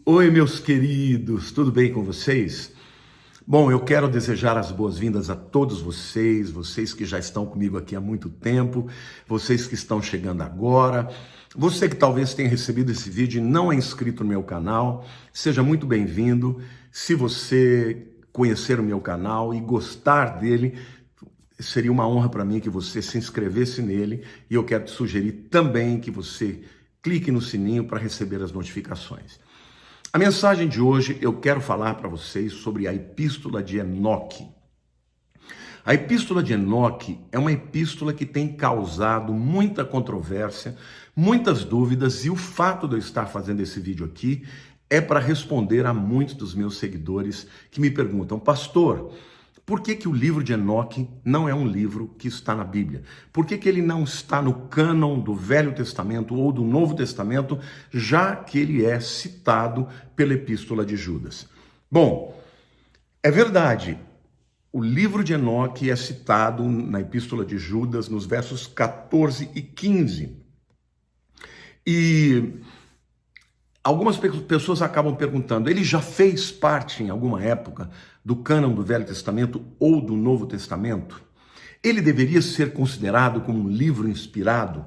Oi, meus queridos, tudo bem com vocês? Bom, eu quero desejar as boas-vindas a todos vocês, vocês que já estão comigo aqui há muito tempo, vocês que estão chegando agora, você que talvez tenha recebido esse vídeo e não é inscrito no meu canal, seja muito bem-vindo. Se você conhecer o meu canal e gostar dele, seria uma honra para mim que você se inscrevesse nele e eu quero te sugerir também que você clique no sininho para receber as notificações. A mensagem de hoje eu quero falar para vocês sobre a Epístola de Enoque. A Epístola de Enoque é uma epístola que tem causado muita controvérsia, muitas dúvidas, e o fato de eu estar fazendo esse vídeo aqui é para responder a muitos dos meus seguidores que me perguntam: pastor, por que o livro de Enoque não é um livro que está na Bíblia? Por que ele não está no cânon do Velho Testamento ou do Novo Testamento, já que ele é citado pela Epístola de Judas? Bom, é verdade, o livro de Enoque é citado na Epístola de Judas nos versos 14 e 15. E algumas pessoas acabam perguntando: ele já fez parte em alguma época do cânon do Velho Testamento ou do Novo Testamento? Ele deveria ser considerado como um livro inspirado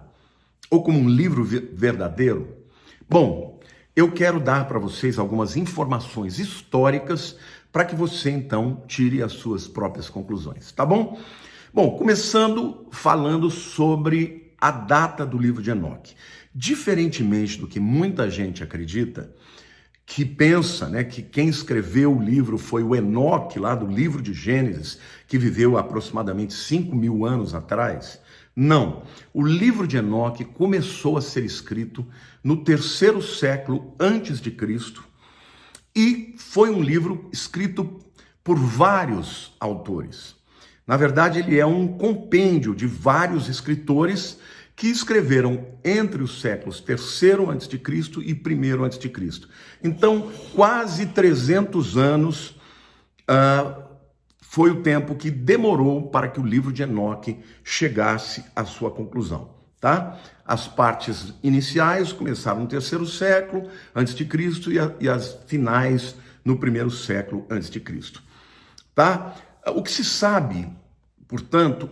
ou como um livro verdadeiro? Bom, eu quero dar para vocês algumas informações históricas para que você então tire as suas próprias conclusões, tá bom? Bom, começando falando sobre a data do livro de Enoque. Diferentemente do que muita gente acredita, que pensa, que quem escreveu o livro foi o Enoque, lá do livro de Gênesis, que viveu aproximadamente 5.000 anos atrás. Não, o livro de Enoque começou a ser escrito no 3º século antes de Cristo e foi um livro escrito por vários autores. Na verdade, ele é um compêndio de vários escritores que escreveram entre os séculos 3º a.C. e 1º a.C. Então, quase 300 anos foi o tempo que demorou para que o livro de Enoque chegasse à sua conclusão, tá? As partes iniciais começaram no 3º século a.C. e as finais no 1º século a.C., tá? O que se sabe, portanto,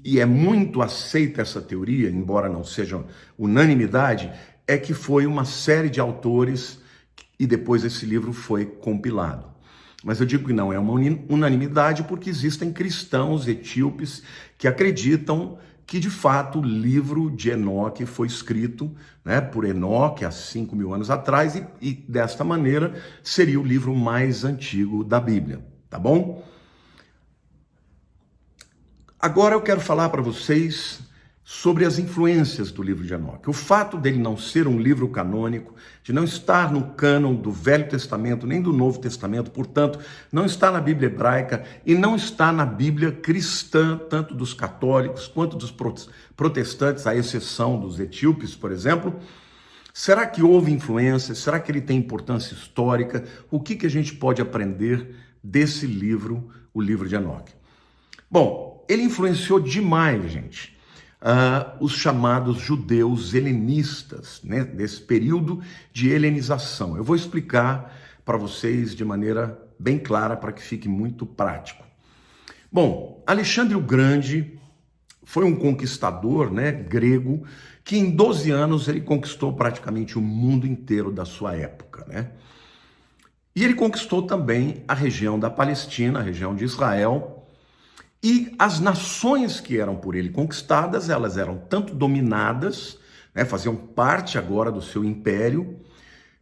e é muito aceita essa teoria, embora não seja unanimidade, é que foi uma série de autores e depois esse livro foi compilado. Mas eu digo que não é uma unanimidade porque existem cristãos etíopes que acreditam que de fato o livro de Enoque foi escrito por Enoque há 5.000 anos atrás e desta maneira seria o livro mais antigo da Bíblia, tá bom? Agora eu quero falar para vocês sobre as influências do livro de Enoque. O fato dele não ser um livro canônico, de não estar no cânon do Velho Testamento nem do Novo Testamento, portanto, não está na Bíblia hebraica e não está na Bíblia cristã, tanto dos católicos quanto dos protestantes, à exceção dos etíopes, por exemplo. Será que houve influência? Será que ele tem importância histórica? O que a gente pode aprender desse livro, o livro de Enoque? Bom, ele influenciou demais, gente, os chamados judeus helenistas, desse período de helenização. Eu vou explicar para vocês de maneira bem clara para que fique muito prático. Bom, Alexandre o Grande foi um conquistador, grego, que em 12 anos ele conquistou praticamente o mundo inteiro da sua época, E ele conquistou também a região da Palestina, a região de Israel. E as nações que eram por ele conquistadas, elas eram tanto dominadas, faziam parte agora do seu império,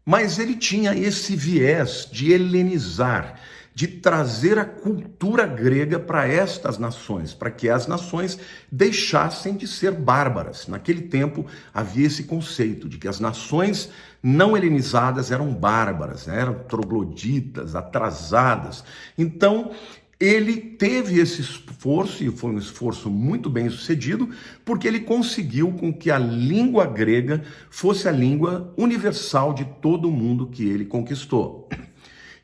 mas ele tinha esse viés de helenizar, de trazer a cultura grega para estas nações, para que as nações deixassem de ser bárbaras. Naquele tempo havia esse conceito de que as nações não helenizadas eram bárbaras, eram trogloditas, atrasadas. Então, ele teve esse esforço, e foi um esforço muito bem sucedido, porque ele conseguiu com que a língua grega fosse a língua universal de todo mundo que ele conquistou.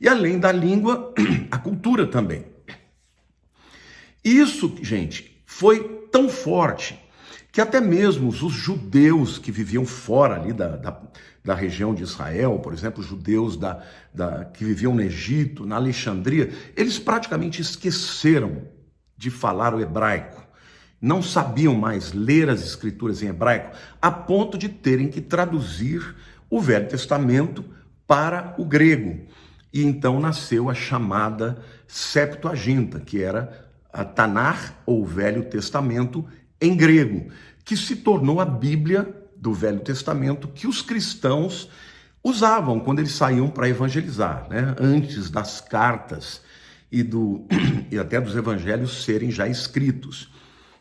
E além da língua, a cultura também. Isso, gente, foi tão forte que até mesmo os judeus que viviam fora ali da região de Israel, por exemplo, judeus que viviam no Egito, na Alexandria, eles praticamente esqueceram de falar o hebraico. Não sabiam mais ler as escrituras em hebraico, a ponto de terem que traduzir o Velho Testamento para o grego. E então nasceu a chamada Septuaginta, que era a Tanar, ou Velho Testamento, em grego, que se tornou a Bíblia do Velho Testamento que os cristãos usavam quando eles saíam para evangelizar, né? Antes das cartas e até dos evangelhos serem já escritos.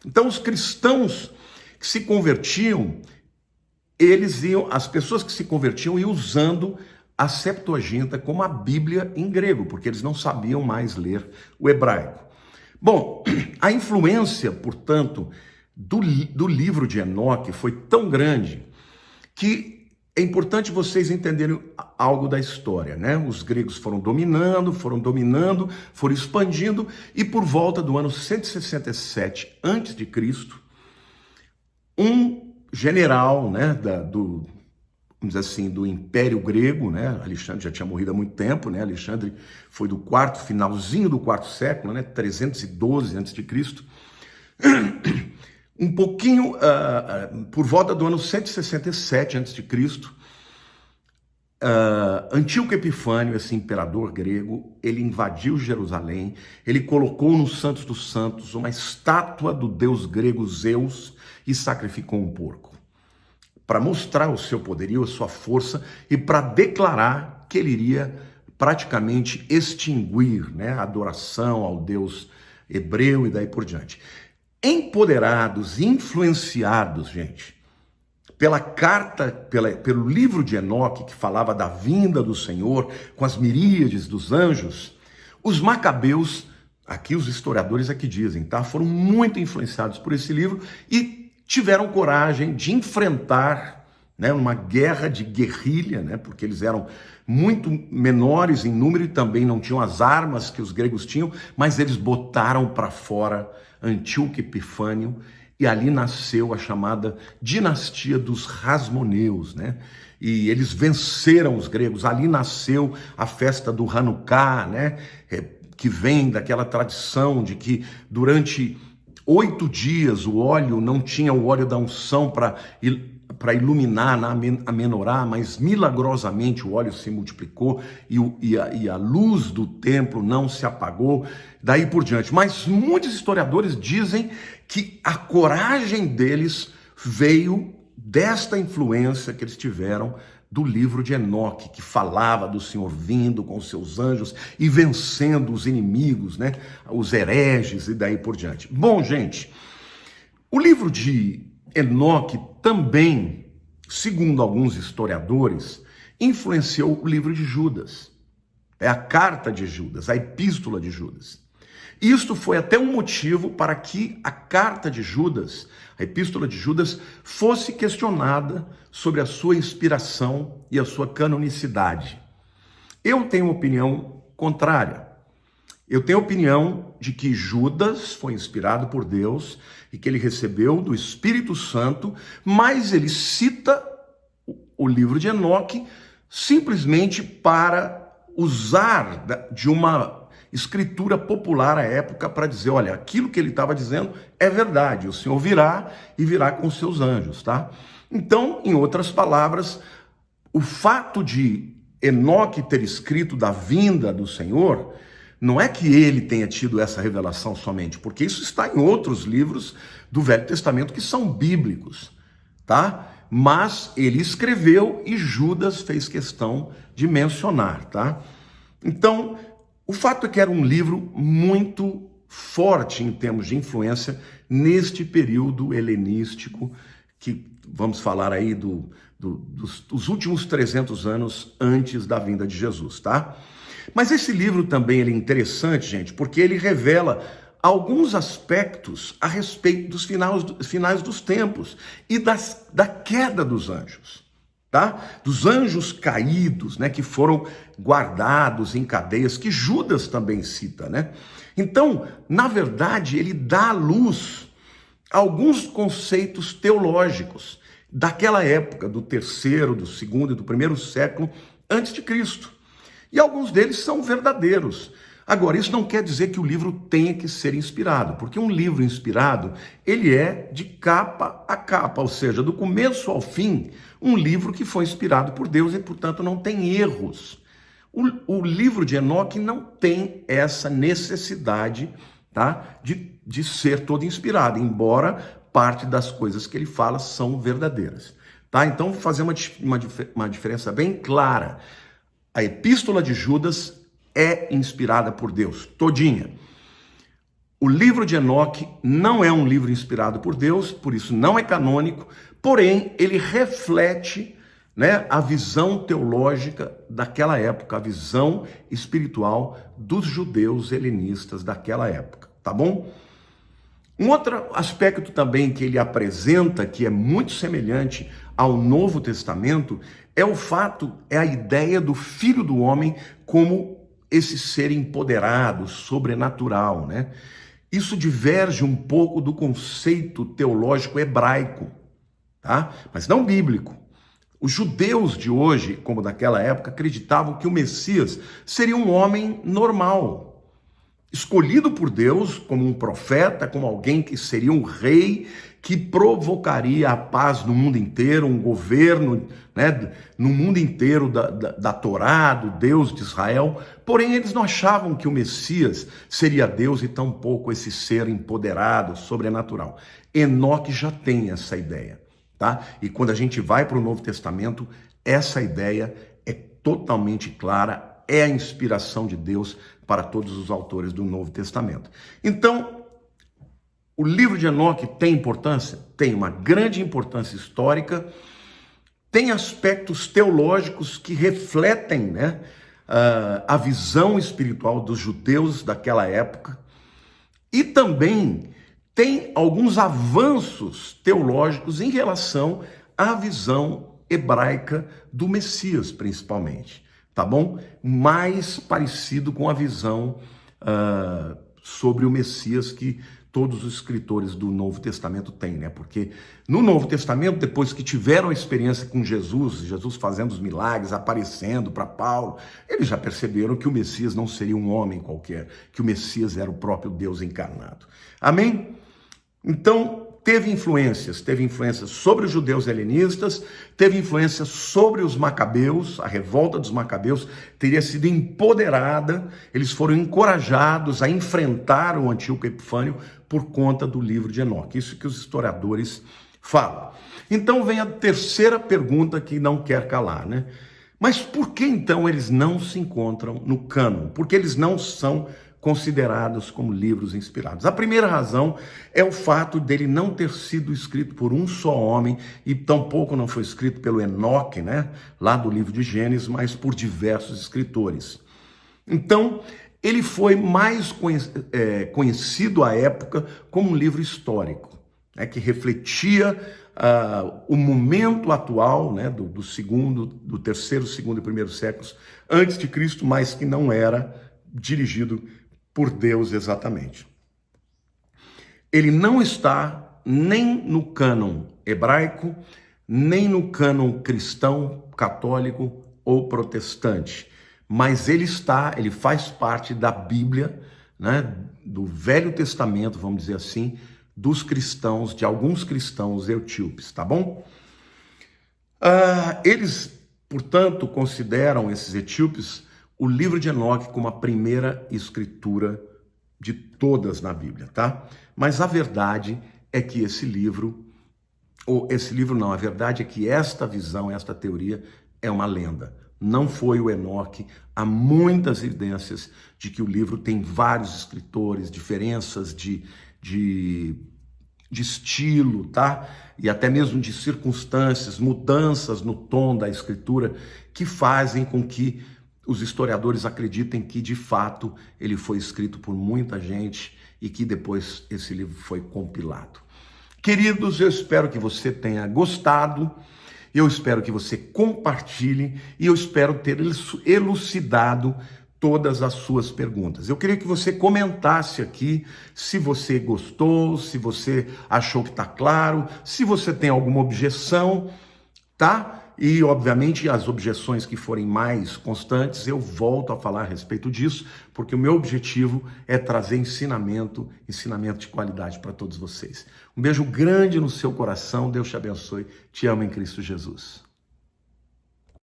Então, os cristãos que se convertiam, as pessoas que se convertiam iam usando a Septuaginta como a Bíblia em grego, porque eles não sabiam mais ler o hebraico. Bom, a influência, portanto, do livro de Enoque foi tão grande que é importante vocês entenderem algo da história, né? Os gregos foram dominando, foram expandindo, e por volta do ano 167 a.C., um general, né, vamos dizer assim, do Império Grego, né? Alexandre já tinha morrido há muito tempo, né? Alexandre foi finalzinho do quarto século, né? 312 a.C., um pouquinho, por volta do ano 167 a.C., Antíoco Epifânio, esse imperador grego, ele invadiu Jerusalém, ele colocou no Santos dos Santos uma estátua do deus grego Zeus e sacrificou um porco, para mostrar o seu poderio, a sua força, e para declarar que ele iria praticamente extinguir, né, a adoração ao deus hebreu e daí por diante. Empoderados, influenciados, gente, pelo livro de Enoque, que falava da vinda do Senhor, com as miríades dos anjos, os macabeus, aqui os historiadores aqui dizem, tá? Foram muito influenciados por esse livro e tiveram coragem de enfrentar, né, uma guerra de guerrilha, né, porque eles eram muito menores em número e também não tinham as armas que os gregos tinham, mas eles botaram para fora Antíoco Epifânio, e ali nasceu a chamada dinastia dos Hasmoneus, né? E eles venceram os gregos. Ali nasceu a festa do Hanukkah, né? Que vem daquela tradição de que durante 8 dias o óleo não tinha o óleo da unção para iluminar a menorá, mas milagrosamente o óleo se multiplicou e a luz do templo não se apagou, daí por diante. Mas muitos historiadores dizem que a coragem deles veio desta influência que eles tiveram do livro de Enoque, que falava do Senhor vindo com os seus anjos e vencendo os inimigos, né? Os hereges e daí por diante. Bom, gente, o livro de Enoque também, segundo alguns historiadores, influenciou o livro de Judas. É a carta de Judas, a epístola de Judas. Isto foi até um motivo para que a carta de Judas, a epístola de Judas, fosse questionada sobre a sua inspiração e a sua canonicidade. Eu tenho uma opinião contrária. Eu tenho a opinião de que Judas foi inspirado por Deus e que ele recebeu do Espírito Santo, mas ele cita o livro de Enoque simplesmente para usar de uma escritura popular à época para dizer, olha, aquilo que ele estava dizendo é verdade, o Senhor virá e virá com seus anjos, tá? Então, em outras palavras, o fato de Enoque ter escrito da vinda do Senhor, não é que ele tenha tido essa revelação somente, porque isso está em outros livros do Velho Testamento que são bíblicos, tá? Mas ele escreveu e Judas fez questão de mencionar, tá? Então, o fato é que era um livro muito forte em termos de influência neste período helenístico, que vamos falar aí dos últimos 300 anos antes da vinda de Jesus, tá? Mas esse livro também ele é interessante, gente, porque ele revela alguns aspectos a respeito dos finais dos tempos e da queda dos anjos, tá? Dos anjos caídos, né, que foram guardados em cadeias, que Judas também cita, né? Então, na verdade, ele dá à luz alguns conceitos teológicos daquela época, do terceiro, do segundo e do primeiro século antes de Cristo. E alguns deles são verdadeiros. Agora, isso não quer dizer que o livro tenha que ser inspirado, porque um livro inspirado, ele é de capa a capa, ou seja, do começo ao fim, um livro que foi inspirado por Deus e, portanto, não tem erros. O livro de Enoque não tem essa necessidade, tá, de ser todo inspirado, embora parte das coisas que ele fala são verdadeiras. Tá? Então, vou fazer uma diferença bem clara. A Epístola de Judas é inspirada por Deus, todinha. O livro de Enoque não é um livro inspirado por Deus, por isso não é canônico, porém ele reflete, né, a visão teológica daquela época, a visão espiritual dos judeus helenistas daquela época, tá bom? Um outro aspecto também que ele apresenta, que é muito semelhante ao Novo Testamento, é a ideia do Filho do Homem como esse ser empoderado, sobrenatural, né? Isso diverge um pouco do conceito teológico hebraico, tá? Mas não bíblico. Os judeus de hoje, como daquela época, acreditavam que o Messias seria um homem normal, escolhido por Deus como um profeta, como alguém que seria um rei, que provocaria a paz no mundo inteiro, um governo, né, no mundo inteiro da Torá, do Deus de Israel. Porém, eles não achavam que o Messias seria Deus e tampouco esse ser empoderado, sobrenatural. Enoque já tem essa ideia, tá? E quando a gente vai para o Novo Testamento, essa ideia é totalmente clara, é a inspiração de Deus para todos os autores do Novo Testamento. Então, o livro de Enoque tem importância? Tem uma grande importância histórica, tem aspectos teológicos que refletem, né, a visão espiritual dos judeus daquela época, e também tem alguns avanços teológicos em relação à visão hebraica do Messias, principalmente, tá bom? Mais parecido com a visão sobre o Messias que todos os escritores do Novo Testamento têm, né? Porque no Novo Testamento, depois que tiveram a experiência com Jesus fazendo os milagres, aparecendo para Paulo, eles já perceberam que o Messias não seria um homem qualquer, que o Messias era o próprio Deus encarnado. Amém? Então, teve influências sobre os judeus helenistas, teve influência sobre os macabeus, a revolta dos macabeus teria sido empoderada, eles foram encorajados a enfrentar o Antíoco Epifânio por conta do livro de Enoque, isso que os historiadores falam. Então vem a terceira pergunta que não quer calar, né? Mas por que então eles não se encontram no cânon? Por que eles não são considerados como livros inspirados? A primeira razão é o fato dele não ter sido escrito por um só homem, e tampouco não foi escrito pelo Enoque, né, lá do livro de Gênesis, mas por diversos escritores. Então, ele foi mais conhecido à época como um livro histórico, né, que refletia o momento atual, né, do terceiro, segundo e primeiro séculos antes de Cristo, mas que não era dirigido por Deus exatamente. Ele não está nem no cânon hebraico, nem no cânon cristão, católico ou protestante, mas ele faz parte da Bíblia, né, do Velho Testamento, vamos dizer assim, dos cristãos, de alguns cristãos etíopes, tá bom? Eles, portanto, consideram esses etíopes o livro de Enoque como a primeira escritura de todas na Bíblia, tá? Mas a verdade é que a verdade é que esta visão, esta teoria é uma lenda. Não foi o Enoque. Há muitas evidências de que o livro tem vários escritores, diferenças de estilo, tá? E até mesmo de circunstâncias, mudanças no tom da escritura que fazem com que os historiadores acreditem que, de fato, ele foi escrito por muita gente e que depois esse livro foi compilado. Queridos, eu espero que você tenha gostado, eu espero que você compartilhe e eu espero ter elucidado todas as suas perguntas. Eu queria que você comentasse aqui se você gostou, se você achou que está claro, se você tem alguma objeção, tá? E, obviamente, as objeções que forem mais constantes, eu volto a falar a respeito disso, porque o meu objetivo é trazer ensinamento de qualidade para todos vocês. Um beijo grande no seu coração, Deus te abençoe, te amo em Cristo Jesus.